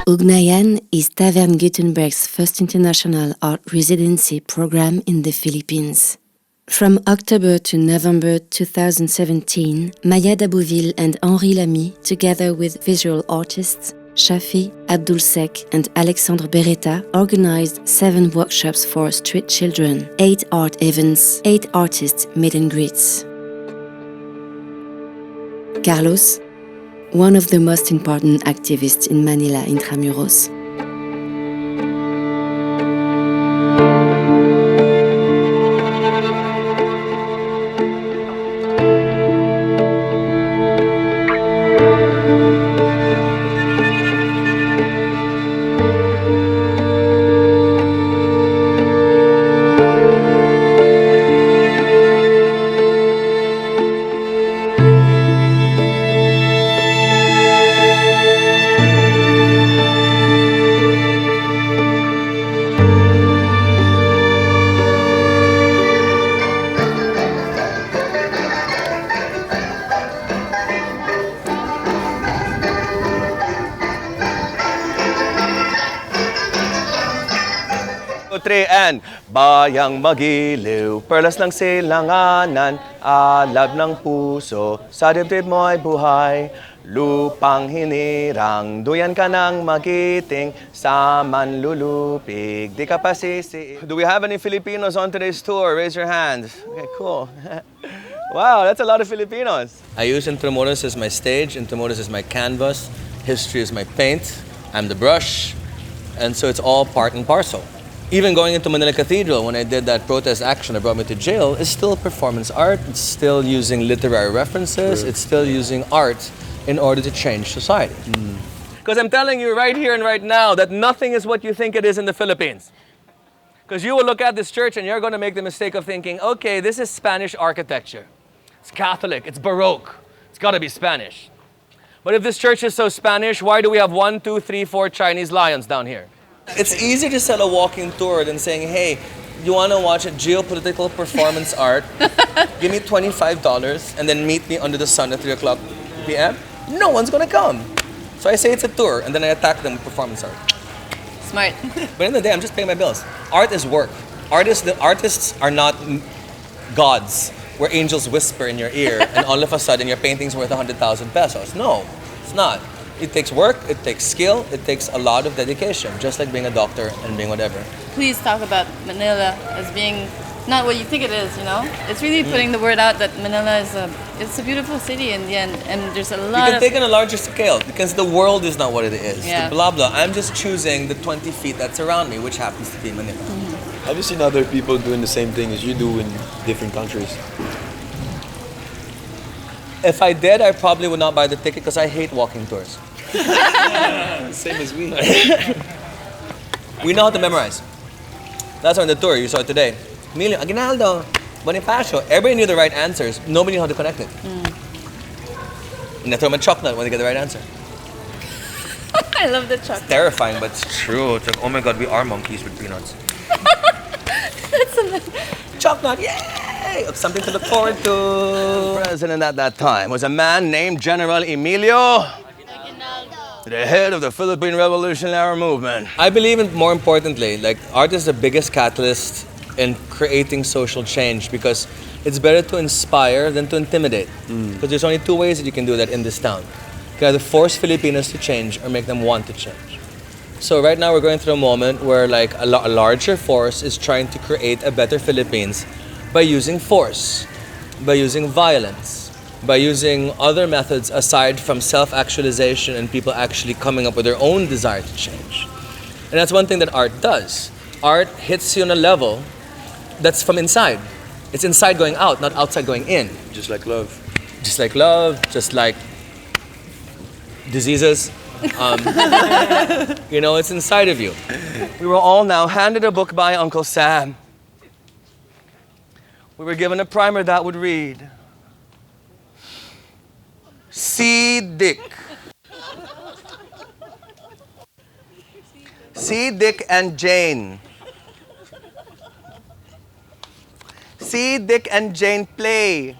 Ugnayan is Maison Gutenberg's first international art residency program in the Philippines. From October to November 2017, Maya Dabouville and Henri Lamy, together with visual artists Shafi, Abdulsek and Alexandre Beretta, organized 7 workshops for street children, 8 art events, 8 artists meet and greets. Carlos, one of the most important activists in Manila intramuros. And bayang magiliw, perlas ng silanganan, alab ng puso, sa dibdib mo'y buhay, lupang hinirang, duyan ka ng magiting, sa manlulupig, di ka pasisi. Do we have any Filipinos on today's tour? Raise your hands. Okay, cool. Wow, that's a lot of Filipinos. I use Intramuros as my stage, Intramuros is my canvas, history is my paint, I'm the brush, and so it's all part and parcel. Even going into Manila Cathedral, when I did that protest action that brought me to jail, is still performance art. It's still using literary references. It's still using art in order to change society. Because I'm telling you right here and right now that nothing is what you think it is in the Philippines. Because you will look at this church and you're going to make the mistake of thinking, okay, this is Spanish architecture. It's Catholic, it's Baroque. It's got to be Spanish. But if this church is so Spanish, why do we have 1, 2, 3, 4 Chinese lions down here? It's easier to sell a walking tour than saying, hey, you want to watch a geopolitical performance art? Give me $25 and then meet me under the sun at 3 o'clock p.m. No one's going to come. So I say it's a tour and then I attack them with performance art. Smart. But at the end of the day, I'm just paying my bills. Art is work. The artists are not gods where angels whisper in your ear and all of a sudden your painting's worth 100,000 pesos. No, it's not. It takes work, it takes skill, it takes a lot of dedication, just like being a doctor and being whatever. Please talk about Manila as being not what you think it is, you know? It's really putting the word out that Manila is it's a beautiful city in the end, and there's a lot of... You can take it on a larger scale, because the world is not what it is. Yeah. The blah blah. I'm just choosing the 20 feet that's around me, which happens to be Manila. Have you seen other people doing the same thing as you do in different countries? If I did, I probably would not buy the ticket because I hate walking tours. Same as we. We know how to memorize. That's on the tour you saw it today. Emilio, Aguinaldo, Bonifacio. Everybody knew the right answers. Nobody knew how to connect it. And they throw them a chocolate when they get the right answer. I love the chocolate. It's terrifying, but it's true. It's like, oh my God, we are monkeys with peanuts. Chocolate, yay! Something to look forward to. President at that time was a man named General Emilio, the head of the Philippine Revolutionary Movement. I believe in, more importantly, like art is the biggest catalyst in creating social change because it's better to inspire than to intimidate. Because there's only 2 ways that you can do that in this town. You can either force Filipinos to change or make them want to change. So right now we're going through a moment where like a larger force is trying to create a better Philippines by using force, by using violence, by using other methods aside from self-actualization and people actually coming up with their own desire to change. And that's one thing that art does. Art hits you on a level that's from inside. It's inside going out, not outside going in. Just like love. Just like love, just like diseases. You know, it's inside of you. We were all now handed a book by Uncle Sam. We were given a primer that would read, See Dick. See Dick and Jane. See Dick and Jane play.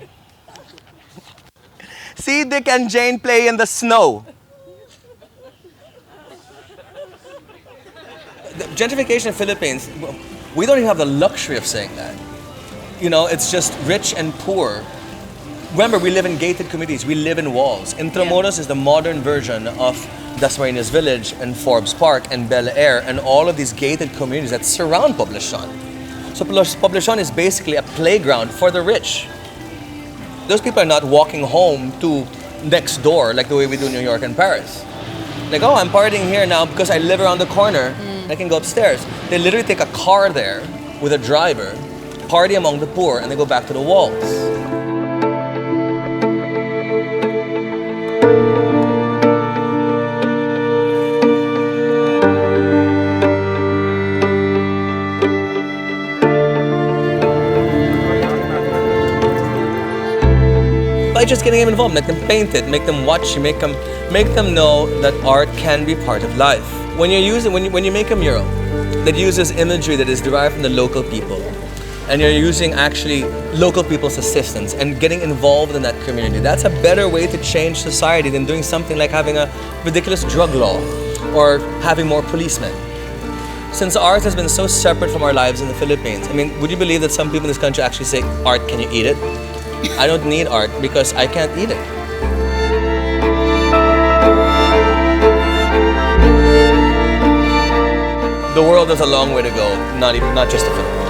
See Dick and Jane play in the snow. gentrification in Philippines, we don't even have the luxury of saying that. You know, it's just rich and poor. Remember, we live in gated communities. We live in walls. Intramuros is the modern version of Dasmariñas Village and Forbes Park and Bel Air and all of these gated communities that surround Poblacion. So Poblacion is basically a playground for the rich. Those people are not walking home to next door like the way we do in New York and Paris. Like, oh, I'm partying here now because I live around the corner. I can go upstairs. They literally take a car there with a driver, party among the poor, and they go back to the walls. By just getting them involved, make them paint it, make them watch, make them know that art can be part of life. When you make a mural that uses imagery that is derived from the local people, and you're using actually local people's assistance and getting involved in that community, that's a better way to change society than doing something like having a ridiculous drug law or having more policemen. Since art has been so separate from our lives in the Philippines, I mean, would you believe that some people in this country actually say, art, can you eat it? I don't need art because I can't eat it. The world has a long way to go, not just the Philippines.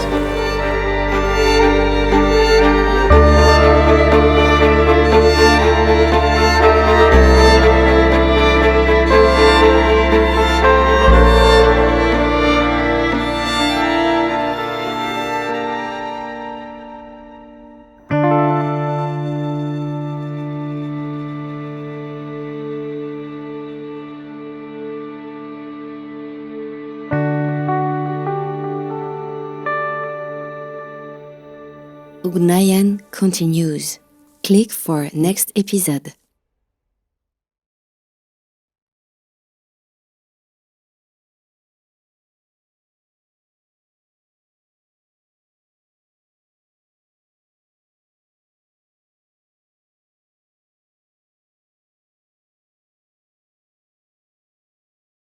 Ugnayan continues. Click for next episode.